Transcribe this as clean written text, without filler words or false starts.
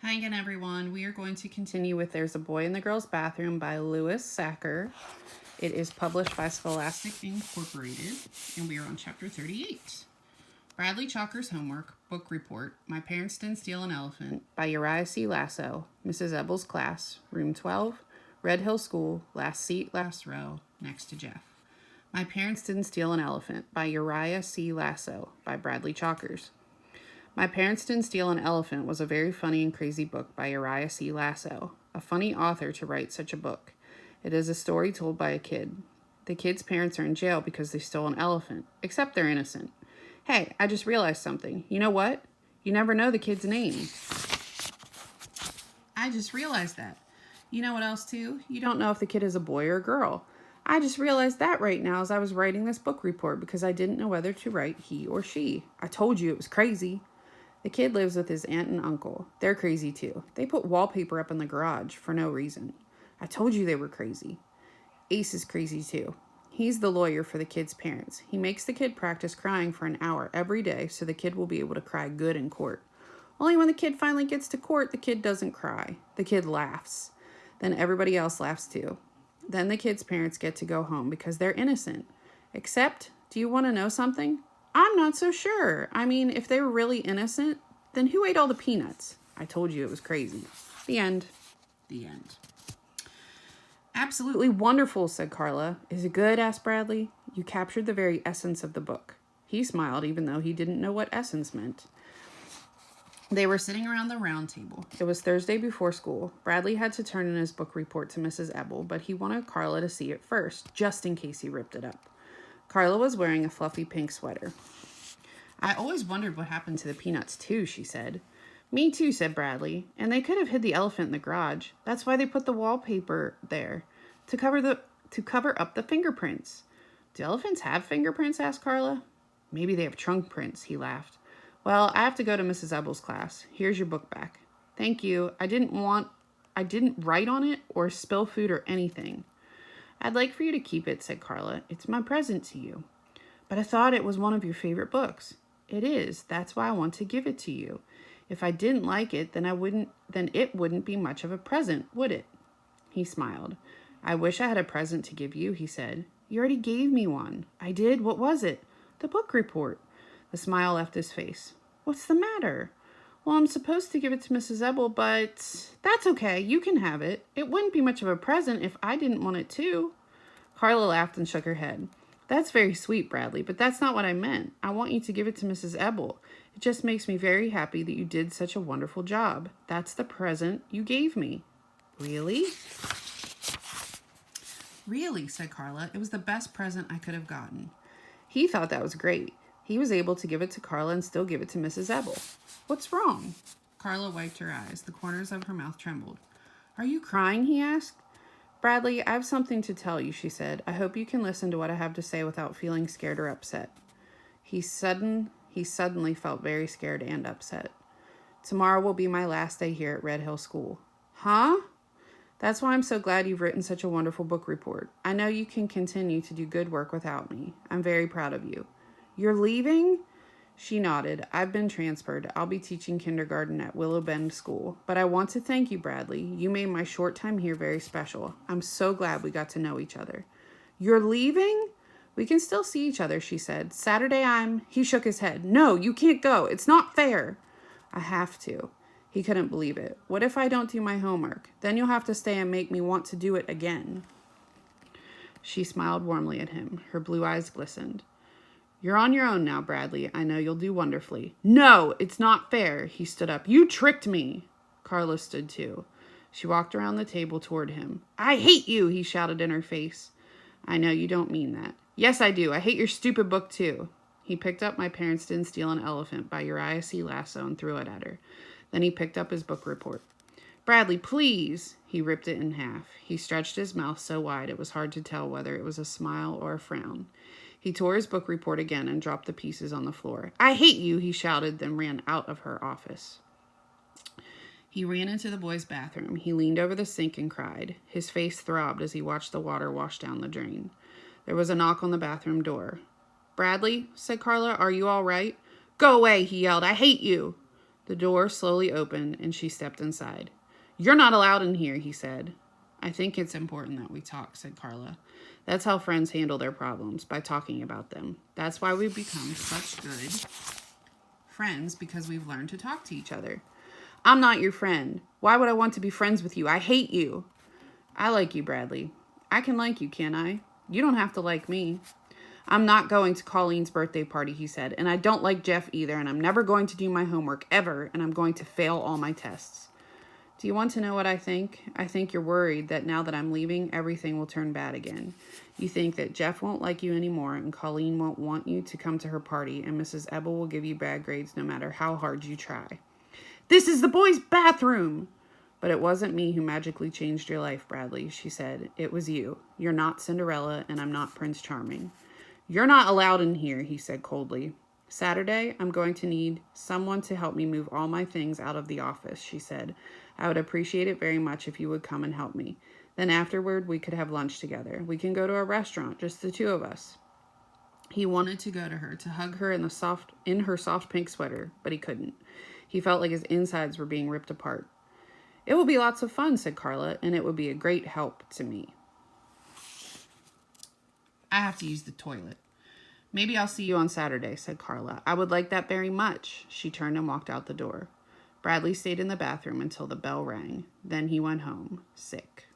Hi again, everyone. We are going to continue with There's a Boy in the Girls' Bathroom by Louis Sachar. It is published by Scholastic Incorporated, and we are on chapter 38. Bradley Chalker's Homework, Book Report, My Parents Didn't Steal an Elephant by Uriah C. Lasso, Mrs. Ebel's Class, Room 12, Red Hill School, Last Seat, Last Row, Next to Jeff. My Parents Didn't Steal an Elephant by Uriah C. Lasso by Bradley Chalkers. My Parents Didn't Steal an Elephant was a very funny and crazy book by Uriah C. Lasso, a funny author to write such a book. It is a story told by a kid. The kid's parents are in jail because they stole an elephant, except they're innocent. Hey, I just realized something. You know what? You never know the kid's name. I just realized that. You know what else, too? You don't know if the kid is a boy or a girl. I just realized that right now as I was writing this book report because I didn't know whether to write he or she. I told you it was crazy. The kid lives with his aunt and uncle. They're crazy too. They put wallpaper up in the garage for no reason. I told you they were crazy. Ace is crazy too. He's the lawyer for the kid's parents. He makes the kid practice crying for an hour every day so the kid will be able to cry good in court. Only when the kid finally gets to court, the kid doesn't cry. The kid laughs. Then everybody else laughs too. Then the kid's parents get to go home because they're innocent. Except, do you want to know something? I'm not so sure. I mean, if they were really innocent, then who ate all the peanuts? I told you it was crazy. The end. The end. Absolutely wonderful, said Carla. Is it good? Asked Bradley. You captured the very essence of the book. He smiled, even though he didn't know what essence meant. They were sitting around the round table. It was Thursday before school. Bradley had to turn in his book report to Mrs. Ebel, but he wanted Carla to see it first, just in case he ripped it up. Carla was wearing a fluffy pink sweater. I always wondered what happened to the peanuts, too, she said. Me too, said Bradley. And they could have hid the elephant in the garage. That's why they put the wallpaper there, to cover up the fingerprints. Do elephants have fingerprints? Asked Carla. Maybe they have trunk prints, he laughed. Well, I have to go to Mrs. Ebel's class. Here's your book back. Thank you. I didn't write on it or spill food or anything. I'd like for you to keep it, said Carla. It's my present to you. But I thought it was one of your favorite books. It is. That's why I want to give it to you. If I didn't like it, then it wouldn't be much of a present, would it? He smiled. I wish I had a present to give you, he said. You already gave me one. I did? What was it? The book report. The smile left his face. What's the matter? Well, I'm supposed to give it to Mrs. Ebel, but that's okay. You can have it. It wouldn't be much of a present if I didn't want it too. Carla laughed and shook her head. That's very sweet, Bradley, but that's not what I meant. I want you to give it to Mrs. Ebel. It just makes me very happy that you did such a wonderful job. That's the present you gave me. Really? Really, said Carla. It was the best present I could have gotten. He thought that was great. He was able to give it to Carla and still give it to Mrs. Ebel. What's wrong? Carla wiped her eyes. The corners of her mouth trembled. Are you crying? He asked. Bradley, I have something to tell you, she said. I hope you can listen to what I have to say without feeling scared or upset. He suddenly felt very scared and upset. Tomorrow will be my last day here at Red Hill School. Huh? That's why I'm so glad you've written such a wonderful book report. I know you can continue to do good work without me. I'm very proud of you. You're leaving? She nodded. I've been transferred. I'll be teaching kindergarten at Willow Bend School. But I want to thank you, Bradley. You made my short time here very special. I'm so glad we got to know each other. You're leaving? We can still see each other, she said. Saturday He shook his head. No, you can't go. It's not fair. I have to. He couldn't believe it. What if I don't do my homework? Then you'll have to stay and make me want to do it again. She smiled warmly at him. Her blue eyes glistened. You're on your own now, Bradley. I know you'll do wonderfully. No, it's not fair. He stood up. You tricked me. Carla stood too. She walked around the table toward him. I hate you, he shouted in her face. I know you don't mean that. Yes, I do. I hate your stupid book too. He picked up My Parents Didn't Steal an Elephant by Uriah C. Lasso and threw it at her. Then he picked up his book report. Bradley, please. He ripped it in half. He stretched his mouth so wide it was hard to tell whether it was a smile or a frown. He tore his book report again and dropped the pieces on the floor. I hate you, he shouted, then ran out of her office. He ran into the boys' bathroom. He leaned over the sink and cried. His face throbbed as he watched the water wash down the drain. There was a knock on the bathroom door. Bradley, said Carla, are you all right? Go away, he yelled. I hate you. The door slowly opened and she stepped inside. "You're not allowed in here," he said. "I think it's important that we talk," said Carla. "That's how friends handle their problems, by talking about them. That's why we've become such good friends, because we've learned to talk to each other." "I'm not your friend. Why would I want to be friends with you? I hate you." "I like you, Bradley. I can like you, can't I? You don't have to like me." "I'm not going to Colleen's birthday party," he said, "and I don't like Jeff either, and I'm never going to do my homework, ever, and I'm going to fail all my tests." "Do you want to know what I think? I think you're worried that now that I'm leaving, everything will turn bad again. You think that Jeff won't like you anymore, and Colleen won't want you to come to her party, and Mrs. Ebel will give you bad grades no matter how hard you try." "This is the boys' bathroom!" "But it wasn't me who magically changed your life, Bradley," she said. "It was you. You're not Cinderella, and I'm not Prince Charming." "You're not allowed in here," he said coldly. "Saturday, I'm going to need someone to help me move all my things out of the office," she said. "I would appreciate it very much if you would come and help me. Then afterward, we could have lunch together. We can go to a restaurant, just the two of us." He wanted to go to her, to hug her in her soft pink sweater, but he couldn't. He felt like his insides were being ripped apart. "It will be lots of fun," said Carla, "and it would be a great help to me." "I have to use the toilet." "Maybe I'll see you on Saturday," said Carla. "I would like that very much." She turned and walked out the door. Bradley stayed in the bathroom until the bell rang. Then he went home, sick.